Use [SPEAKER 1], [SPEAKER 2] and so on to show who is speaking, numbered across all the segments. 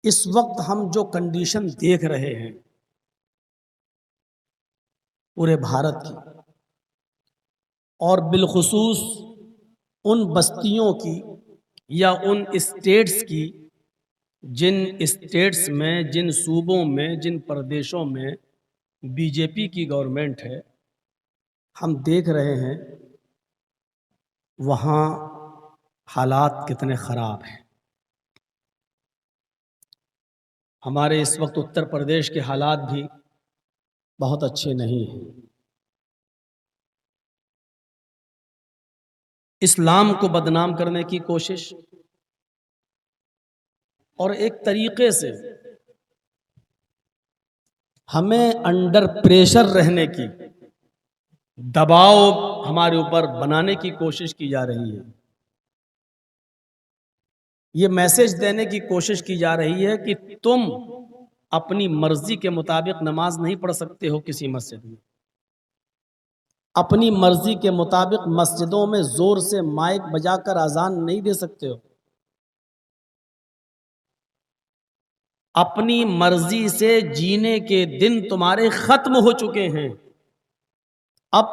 [SPEAKER 1] इस वक्त हम जो कंडीशन देख रहे हैं पूरे भारत की और बिलखुसूस उन बस्तियों की या उन स्टेट्स की जिन स्टेट्स में, जिन सूबों में, जिन प्रदेशों में बीजेपी की गवर्नमेंट है, हम देख रहे हैं वहाँ हालात कितने ख़राब हैं। हमारे इस वक्त उत्तर प्रदेश के हालात भी बहुत अच्छे नहीं हैं। इस्लाम को बदनाम करने की कोशिश और एक तरीके से हमें अंडर प्रेशर रहने की, दबाव हमारे ऊपर बनाने की कोशिश की जा रही है। ये मैसेज देने की कोशिश की जा रही है कि तुम अपनी मर्जी के मुताबिक नमाज नहीं पढ़ सकते हो किसी मस्जिद में, अपनी मर्जी के मुताबिक मस्जिदों में जोर से माइक बजाकर अजान नहीं दे सकते हो, अपनी मर्जी से जीने के दिन तुम्हारे खत्म हो चुके हैं। अब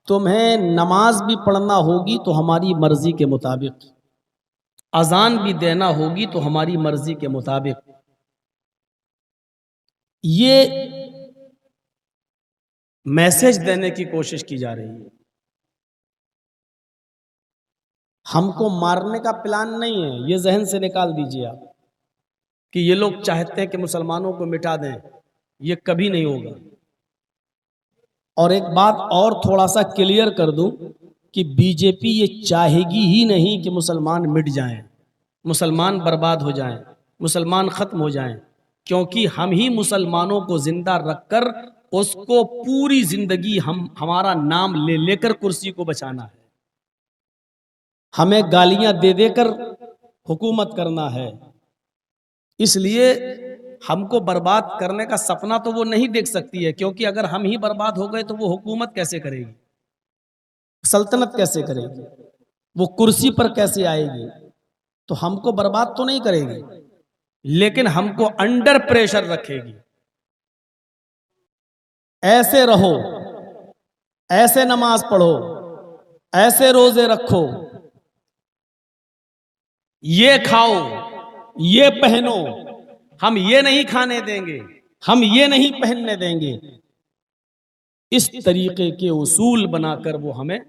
[SPEAKER 1] तुम्हें नमाज भी पढ़ना होगी तो हमारी मर्जी के मुताबिक, अजान भी देना होगी तो हमारी मर्जी के मुताबिक। ये मैसेज देने की कोशिश की जा रही है। हमको मारने का प्लान नहीं है, ये जहन से निकाल दीजिए आप कि ये लोग चाहते हैं कि मुसलमानों को मिटा दें। ये कभी नहीं होगा। और एक बात और थोड़ा सा क्लियर कर दूं कि बीजेपी ये चाहेगी ही नहीं कि मुसलमान मिट जाएं, मुसलमान बर्बाद हो जाएं, मुसलमान खत्म हो जाएं, क्योंकि हम ही मुसलमानों को जिंदा रखकर उसको पूरी जिंदगी हमारा नाम ले लेकर कुर्सी को बचाना है। हमें गालियां दे देकर हुकूमत करना है। इसलिए हमको बर्बाद करने का सपना तो वो नहीं देख सकती है, क्योंकि अगर हम ही बर्बाद हो गए तो वो हुकूमत कैसे करेगी, सल्तनत कैसे करेगी, वो कुर्सी पर कैसे आएगी। तो हमको बर्बाद तो नहीं करेगी, लेकिन हमको अंडर प्रेशर रखेगी। ऐसे रहो, ऐसे नमाज पढ़ो, ऐसे रोजे रखो, ये खाओ, ये पहनो, हम ये नहीं खाने देंगे, हम ये नहीं पहनने देंगे। इस तरीके के उसूल बनाकर वो हमें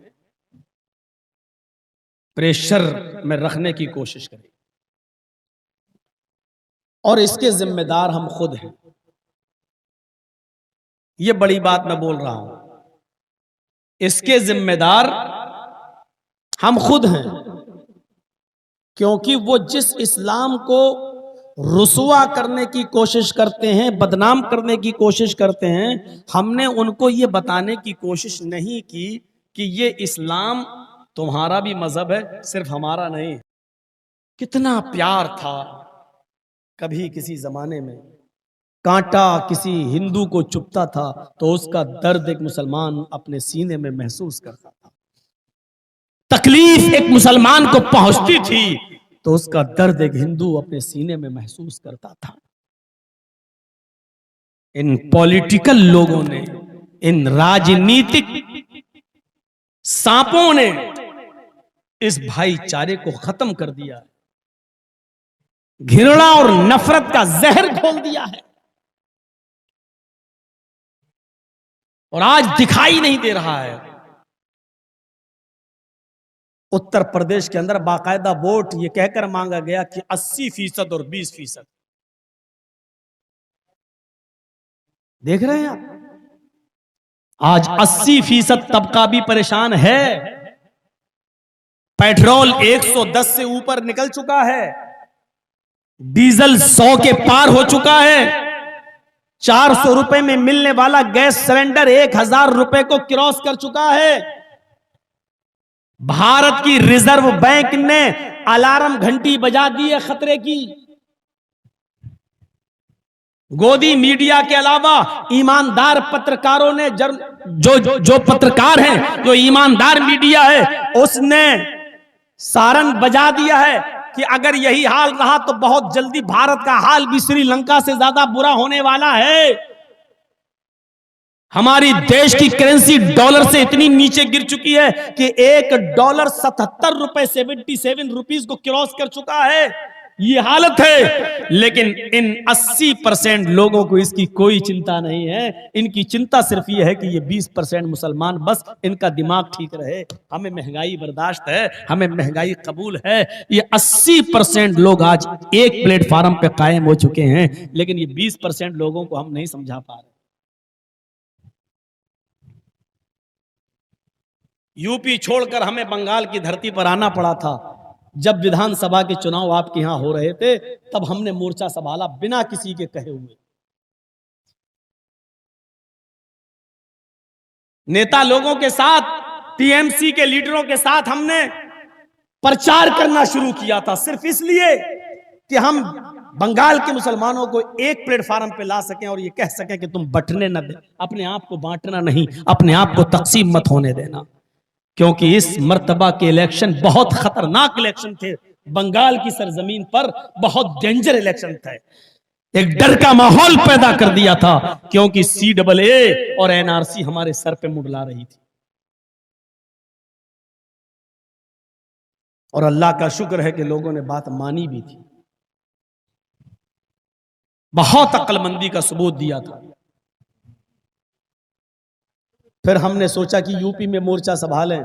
[SPEAKER 1] प्रेशर में रखने की कोशिश करें, और इसके जिम्मेदार हम खुद हैं। ये बड़ी बात मैं बोल रहा हूं, इसके जिम्मेदार हम खुद हैं, क्योंकि वो जिस इस्लाम को रुसवा करने की कोशिश करते हैं, बदनाम करने की कोशिश करते हैं, हमने उनको ये बताने की कोशिश नहीं की कि ये इस्लाम तुम्हारा भी मजहब है, सिर्फ हमारा नहीं। कितना प्यार था कभी किसी जमाने में, कांटा किसी हिंदू को चुभता था तो उसका दर्द एक मुसलमान अपने सीने में महसूस करता था, तकलीफ एक मुसलमान को पहुंचती थी तो उसका दर्द एक हिंदू अपने सीने में महसूस करता था। इन पॉलिटिकल लोगों ने, इन राजनीतिक सांपों ने इस भाईचारे को खत्म कर दिया, घृणा और नफरत का जहर घोल दिया है, और आज दिखाई नहीं दे रहा है। उत्तर प्रदेश के अंदर बाकायदा वोट ये कहकर मांगा गया कि 80% और 20%। देख रहे हैं आप, आज 80% तबका भी परेशान है। पेट्रोल 110 से ऊपर निकल चुका है, डीजल 100 के पार हो चुका है, 400 रुपए में मिलने वाला गैस सिलेंडर 1000 रुपए को क्रॉस कर चुका है। भारत की रिजर्व बैंक ने अलार्म घंटी बजा दी है खतरे की। गोदी मीडिया के अलावा ईमानदार पत्रकारों ने, जो पत्रकार हैं, जो ईमानदार मीडिया है, उसने सारन बजा दिया है कि अगर यही हाल रहा तो बहुत जल्दी भारत का हाल भी श्रीलंका से ज्यादा बुरा होने वाला है। हमारी देश की करेंसी डॉलर से इतनी नीचे गिर चुकी है कि $1 ₹77 77 रुपीज को क्रॉस कर चुका है। ये हालत है, लेकिन इन 80% लोगों को इसकी कोई चिंता नहीं है। इनकी चिंता सिर्फ ये है कि ये 20% मुसलमान, बस इनका दिमाग ठीक रहे। हमें महंगाई बर्दाश्त है, हमें महंगाई कबूल है। ये 80% लोग आज एक प्लेटफार्म पे कायम हो चुके हैं, लेकिन ये 20% लोगों को हम नहीं समझा पा रहे। यूपी छोड़कर हमें बंगाल की धरती पर आना पड़ा था। जब विधानसभा के चुनाव आपके यहां हो रहे थे, तब हमने मोर्चा संभाला बिना किसी के कहे हुए। नेता लोगों के साथ, टीएमसी के लीडरों के साथ हमने प्रचार करना शुरू किया था, सिर्फ इसलिए कि हम बंगाल के मुसलमानों को एक प्लेटफार्म पे ला सकें और ये कह सकें कि तुम बंटने न दे, अपने आप को बांटना नहीं, अपने आप को तकसीम मत होने देना। क्योंकि इस मर्तबा के इलेक्शन बहुत खतरनाक इलेक्शन थे। बंगाल की सरजमीन पर बहुत डेंजर इलेक्शन थे। एक डर का माहौल पैदा कर दिया था, क्योंकि CAA और NRC हमारे सर पे मुंडला रही थी। और अल्लाह का शुक्र है कि लोगों ने बात मानी भी थी, बहुत अक्लमंदी का सबूत दिया था। फिर हमने सोचा कि यूपी में मोर्चा संभालें,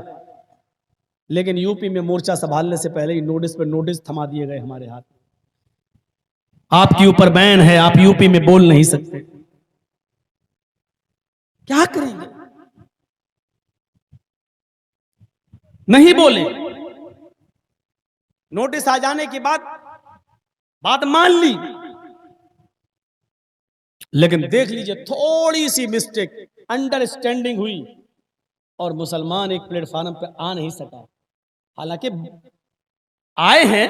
[SPEAKER 1] लेकिन यूपी में मोर्चा संभालने से पहले ही नोटिस पे नोटिस थमा दिए गए हमारे हाथ में। आपके ऊपर बैन है, आप यूपी में बोल नहीं सकते। क्या करेंगे? नहीं बोले। नोटिस आ जाने के बाद बात मान ली, लेकिन देख लीजिए थोड़ी सी मिस्टेक, अंडरस्टैंडिंग हुई और मुसलमान एक प्लेटफार्म पे आ नहीं सका। हालांकि आए हैं,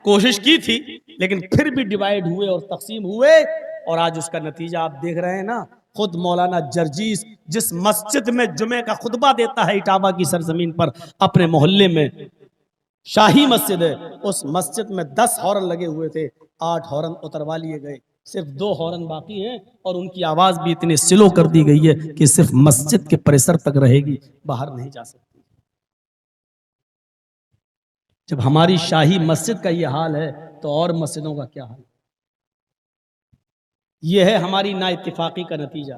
[SPEAKER 1] कोशिश की थी, लेकिन फिर भी डिवाइड हुए और तकसीम हुए। और आज उसका नतीजा आप देख रहे हैं ना। खुद मौलाना जर्जीस जिस मस्जिद में जुमे का खुतबा देता है इटावा की सरजमीन पर, अपने मोहल्ले में शाही मस्जिद है, उस मस्जिद में 10 हॉर्न लगे हुए थे, 8 हॉर्न उतरवा लिए गए, सिर्फ 2 हॉर्न बाकी हैं। और उनकी आवाज भी इतनी स्लो कर दी गई है कि सिर्फ मस्जिद के परिसर तक रहेगी, बाहर नहीं जा सकती। जब हमारी शाही मस्जिद का यह हाल है, तो और मस्जिदों का क्या हाल? यह है हमारी नाइत्तेफाकी का नतीजा।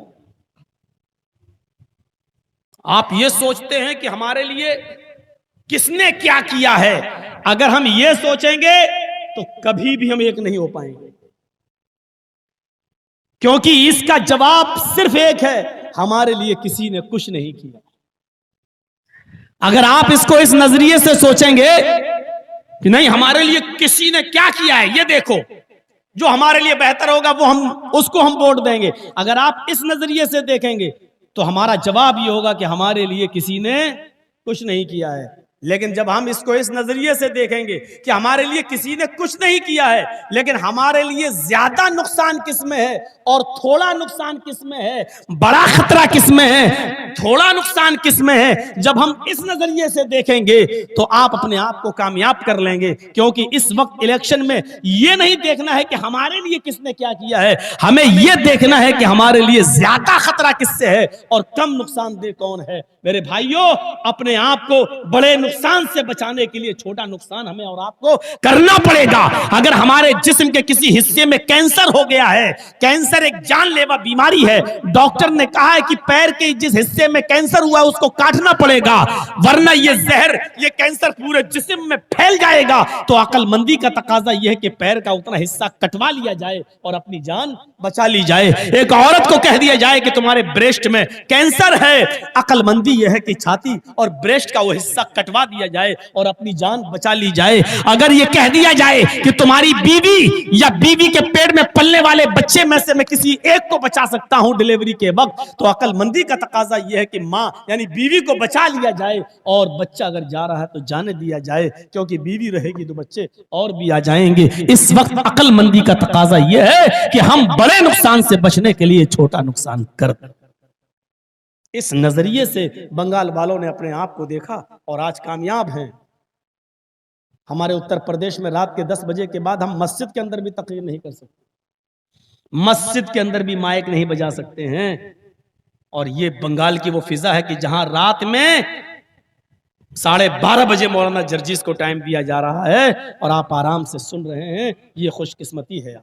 [SPEAKER 1] आप ये सोचते हैं कि हमारे लिए किसने क्या किया है। अगर हम ये सोचेंगे तो कभी भी हम एक नहीं हो पाएंगे, क्योंकि इसका जवाब सिर्फ एक है, हमारे लिए किसी ने कुछ नहीं किया। अगर आप इसको इस नजरिए से सोचेंगे कि नहीं हमारे लिए किसी ने क्या किया है, ये देखो जो हमारे लिए बेहतर होगा वो उसको हम वोट देंगे, अगर आप इस नजरिए से देखेंगे तो हमारा जवाब ये होगा कि हमारे लिए किसी ने कुछ नहीं किया है। लेकिन जब हम इसको इस नजरिए से देखेंगे कि हमारे लिए किसी ने कुछ नहीं किया है, लेकिन हमारे लिए ज्यादा नुकसान किसमें है और थोड़ा नुकसान किसमें है, बड़ा खतरा किसमें है, थोड़ा नुकसान किसमें है, जब हम इस नजरिए से देखेंगे तो आप अपने आप को कामयाब कर लेंगे। क्योंकि इस वक्त इलेक्शन में यह नहीं देखना है कि हमारे लिए किसने क्या किया है, हमें यह देखना है कि हमारे लिए ज्यादा खतरा किससे है और कम नुकसानदेह कौन है। मेरे भाइयों, अपने आप को बड़े नुकसान से बचाने के लिए छोटा नुकसान हमें और आपको करना पड़ेगा। अगर हमारे जिस्म के किसी हिस्से में कैंसर हो गया है, कैंसर एक जानलेवा बीमारी है, डॉक्टर ने कहा है कि पैर के जिस हिस्से में कैंसर हुआ है उसको काटना पड़ेगा, वरना ये जहर, ये कैंसर पूरे जिस्म में फैल जाएगा। तो अक्लमंदी का तकाजा यह है कि पैर का उतना हिस्सा कटवा लिया जाए और अपनी जान बचा ली जाए। एक औरत को कह दिया जाए कि तुम्हारे ब्रेस्ट में कैंसर है, अक्लमंदी यह है कि छाती और ब्रेस्ट का वो हिस्सा कटवा दिया जाए और अपनी जान बचा ली जाए। अगर ये कह दिया जाए कि तुम्हारी बीवी या बीवी के पेट में पलने वाले बच्चे में से मैं किसी एक को बचा सकता हूं डिलीवरी के वक्त, तो अक्लमंदी का तकाजा यह है कि मां यानी बीवी को बचा लिया जाए और बच्चा अगर जा रहा है तो जाने दिया जाए, क्योंकि बीवी रहेगी तो बच्चे और भी आ जाएंगे। इस वक्त अक्लमंदी का तकाजा यह है कि हम बड़े नुकसान से बचने के लिए छोटा नुकसान कर। इस नजरिए से बंगाल वालों ने अपने आप को देखा और आज कामयाब हैं। हमारे उत्तर प्रदेश में रात के 10 बजे के बाद हम मस्जिद के अंदर भी तकरीर नहीं कर सकते, मस्जिद के अंदर भी माइक नहीं बजा सकते हैं। और ये बंगाल की वो फिजा है कि जहां रात में 12:30 बजे मौलाना जर्जिस को टाइम दिया जा रहा है और आप आराम से सुन रहे हैं। ये खुशकिस्मती है।